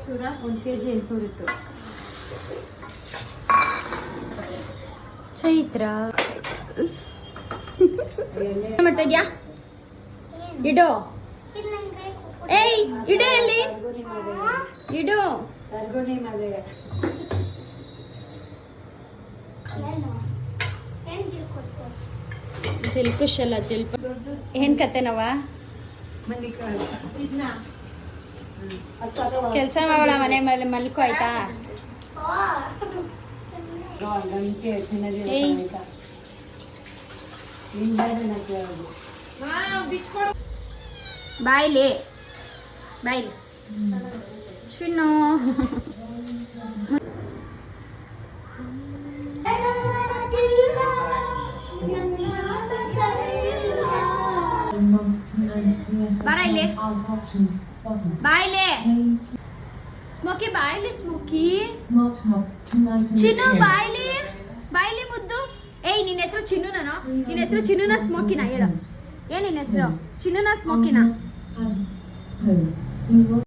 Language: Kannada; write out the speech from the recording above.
ಕೂಡ 1 kg 800 ಇತ್ತು. ಚೈತ್ರ ಮಾಡ್ತಾ ಇದ್ಯಾ? ಇಡು. ಏಯ್ ಇಡು ಅಲ್ಲಿ ಇಡು. ತಿಲ್ಕುಶಲ್ಲ ತಿಲ್ಪ ಏನ್ ಕತೆನವ? ಕೆಲ್ಸ ಮಾಡೋಣ ಮನೆ ಮೇಲೆ ಮಲ್ಕೋ ಆಯ್ತಾ? ಬಾಯ್ಲಿ ಬಾಯ್ಲಿ ಚಿನ್ನು. ಬಾಯ್ಲಿ ಬಾಯ್ಲಿ ಸ್ಮೋಕಿ ಬಾಯ್ಲಿ ಸ್ಮೋಕಿ ಚಿನ್ನು ಬಾಯ್ಲಿ ಬಾಯ್ಲಿ ಮುದ್ದು. ಏಯ್ ನಿನ್ನ ಹೆಸರು ಚಿನ್ನುನಾ? ನಿನ್ನ ಹೆಸರು ಚಿನ್ನುನಾ ಸ್ಮೋಕಿನಾ? ಹೇಳು ಏನ್ ನಿನ್ನ ಹೆಸರು? ಚಿನ್ನುನಾ ಸ್ಮೋಕಿನಾ?